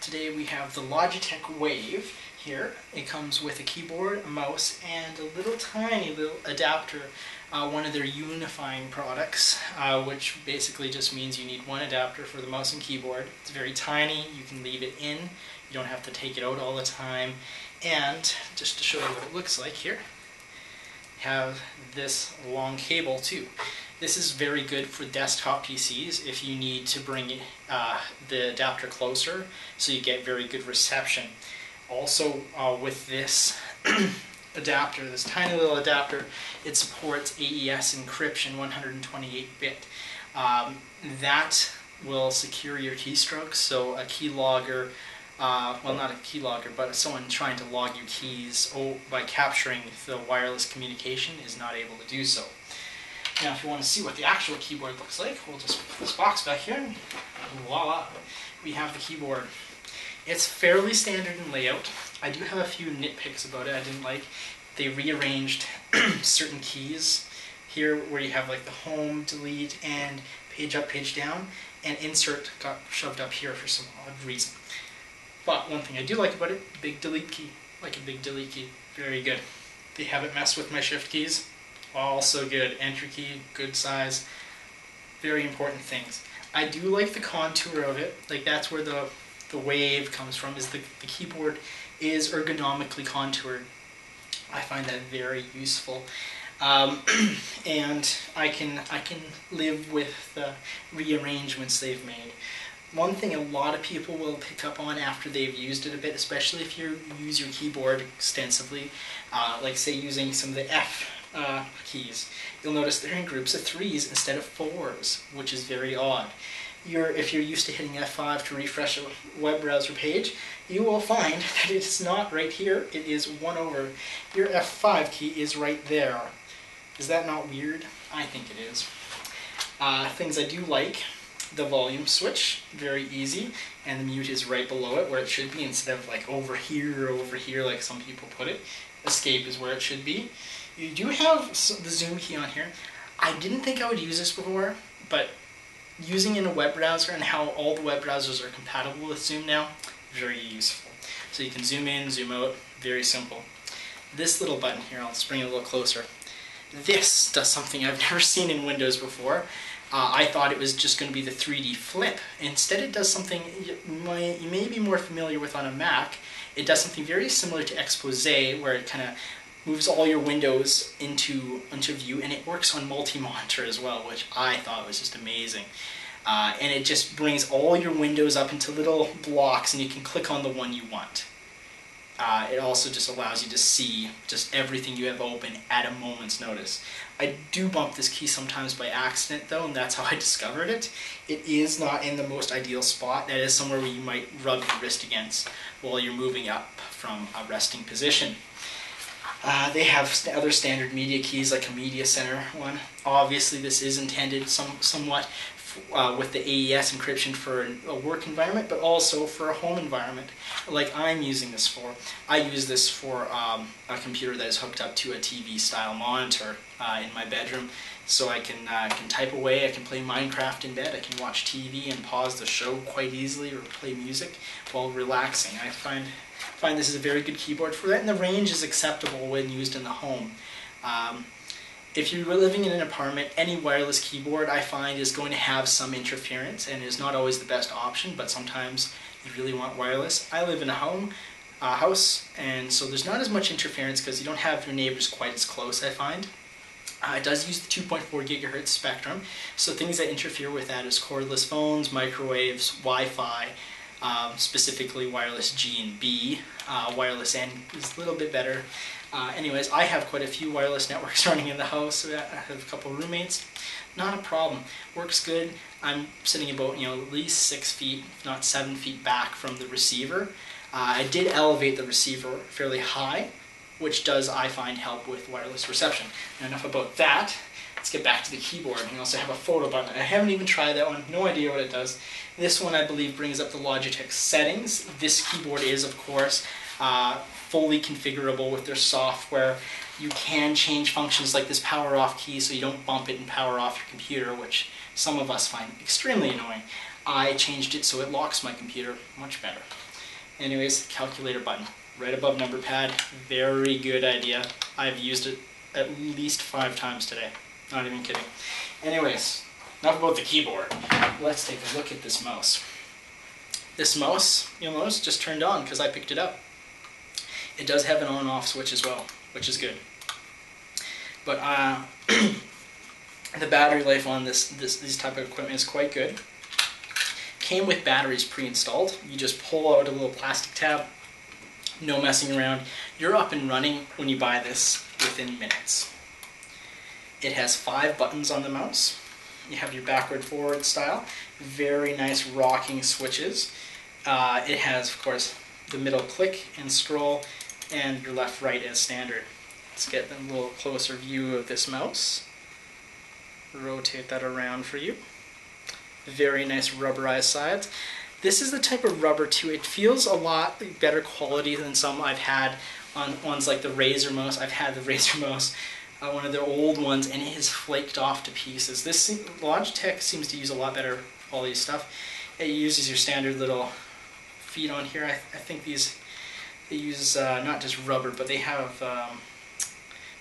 Today we have the Logitech Wave here. It comes with a keyboard, a mouse, and a little tiny little adapter, one of their unifying products, which basically just means you need one adapter for the mouse and keyboard. It's very tiny, you can leave it in, you don't have to take it out all the time, and just to show you what it looks like here, have this long cable too. This is very good for desktop PCs if you need to bring the adapter closer so you get very good reception. Also with this adapter, this tiny little adapter, it supports Aes Encryption 128-bit. That will secure your keystrokes, so a keylogger, well, not a keylogger, but someone trying to log your keys by capturing the wireless communication is not able to do so. Now, if you want to see what the actual keyboard looks like, we'll just put this box back here, and voila, we have the keyboard. It's fairly standard in layout. I do have a few nitpicks about it I didn't like. They rearranged certain keys here where you have like the home, delete, and page up, page down, and insert got shoved up here for some odd reason. But one thing I do like about it, big delete key, like a big delete key, very good. They haven't messed with my shift keys. Also good. Entry key, good size, very important things. I do like the contour of it, like that's where the Wave comes from, is the keyboard is ergonomically contoured. I find that very useful. And I can live with the rearrangements they've made. One thing a lot of people will pick up on after they've used it a bit, especially if you use your keyboard extensively, like say using some of the F keys, you'll notice they're in groups of 3s instead of 4s, which is very odd. If you're used to hitting F5 to refresh a web browser page, you will find that it's not right here, it is 1 over. Your F5 key is right there. Is that not weird? I think it is. Things I do like, the volume switch, very easy, and the mute is right below it where it should be instead of like over here like some people put it. Escape is where it should be. You do have the zoom key on here. I didn't think I would use this before, but using in a web browser and how all the web browsers are compatible with zoom now, very useful. So you can zoom in, zoom out, very simple. This little button here, I'll just bring it a little closer. This does something I've never seen in Windows before. I thought it was just going to be the 3D flip. Instead it does something you may be more familiar with on a Mac. It does something very similar to Expose, where it kind of moves all your windows into view, and it works on multi-monitor as well, which I thought was just amazing. And it just brings all your windows up into little blocks, and you can click on the one you want. It also just allows you to see just everything you have open at a moment's notice. I do bump this key sometimes by accident though, and that's how I discovered it. It is not in the most ideal spot. That is somewhere where you might rub your wrist against while you're moving up from a resting position. They have other standard media keys like a media center one. Obviously this is intended somewhat with the Aes encryption for a work environment, but also for a home environment like I'm using this for. I use this for a computer that is hooked up to a TV style monitor in my bedroom, so I can type away, I can play Minecraft in bed, I can watch TV and pause the show quite easily or play music while relaxing. I find this is a very good keyboard for that, and the range is acceptable when used in the home. If you're living in an apartment, any wireless keyboard I find is going to have some interference and is not always the best option, but sometimes you really want wireless. I live in a house, and so there's not as much interference because you don't have your neighbors quite as close, I find. It does use the 2.4 gigahertz spectrum, so things that interfere with that is cordless phones, microwaves, Wi-Fi, specifically wireless G and B. Wireless N is a little bit better. Anyways, I have quite a few wireless networks running in the house. So I have a couple of roommates. Not a problem. Works good. I'm sitting about at least 6 feet, if not 7 feet back from the receiver. I did elevate the receiver fairly high, which does, I find, help with wireless reception. Now, enough about that. Let's get back to the keyboard. We also have a photo button. I haven't even tried that one. No idea what it does. This one, I believe, brings up the Logitech settings. This keyboard is, of course, fully configurable with their software. You can change functions like this power off key so you don't bump it and power off your computer, which some of us find extremely annoying. I changed it so it locks my computer much better. Anyways, calculator button, right above number pad. Very good idea. I've used it at least 5 times today. Not even kidding. Anyways, enough about the keyboard. Let's take a look at this mouse. This mouse, you'll notice, just turned on because I picked it up. It does have an on-off switch as well, which is good. But the battery life on this type of equipment is quite good. Came with batteries pre-installed. You just pull out a little plastic tab, no messing around. You're up and running when you buy this within minutes. It has 5 buttons on the mouse. You have your backward-forward style. Very nice rocking switches. It has, of course, the middle click and scroll, and your left-right as standard. Let's get a little closer view of this mouse. Rotate that around for you. Very nice rubberized sides. This is the type of rubber too. It feels a lot better quality than some I've had on ones like the Razer mouse. I've had the Razer mouse, one of their old ones, and it has flaked off to pieces. This Logitech seems to use a lot better quality stuff. It uses your standard little feet on here. I think they use not just rubber, but they have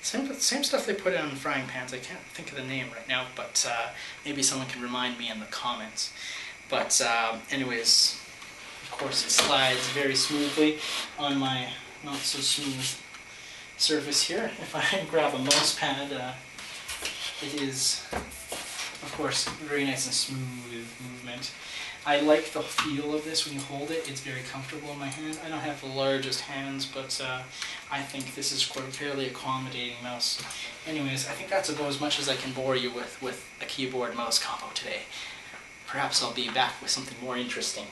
same stuff they put in frying pans. I can't think of the name right now, but maybe someone can remind me in the comments. But anyways, of course it slides very smoothly on my not so smooth surface here. If I grab a mouse pad, it is, of course, very nice and smooth movement. I like the feel of this when you hold it. It's very comfortable in my hand. I don't have the largest hands, but I think this is quite a fairly accommodating mouse. Anyways, I think that's about as much as I can bore you with a keyboard mouse combo today. Perhaps I'll be back with something more interesting.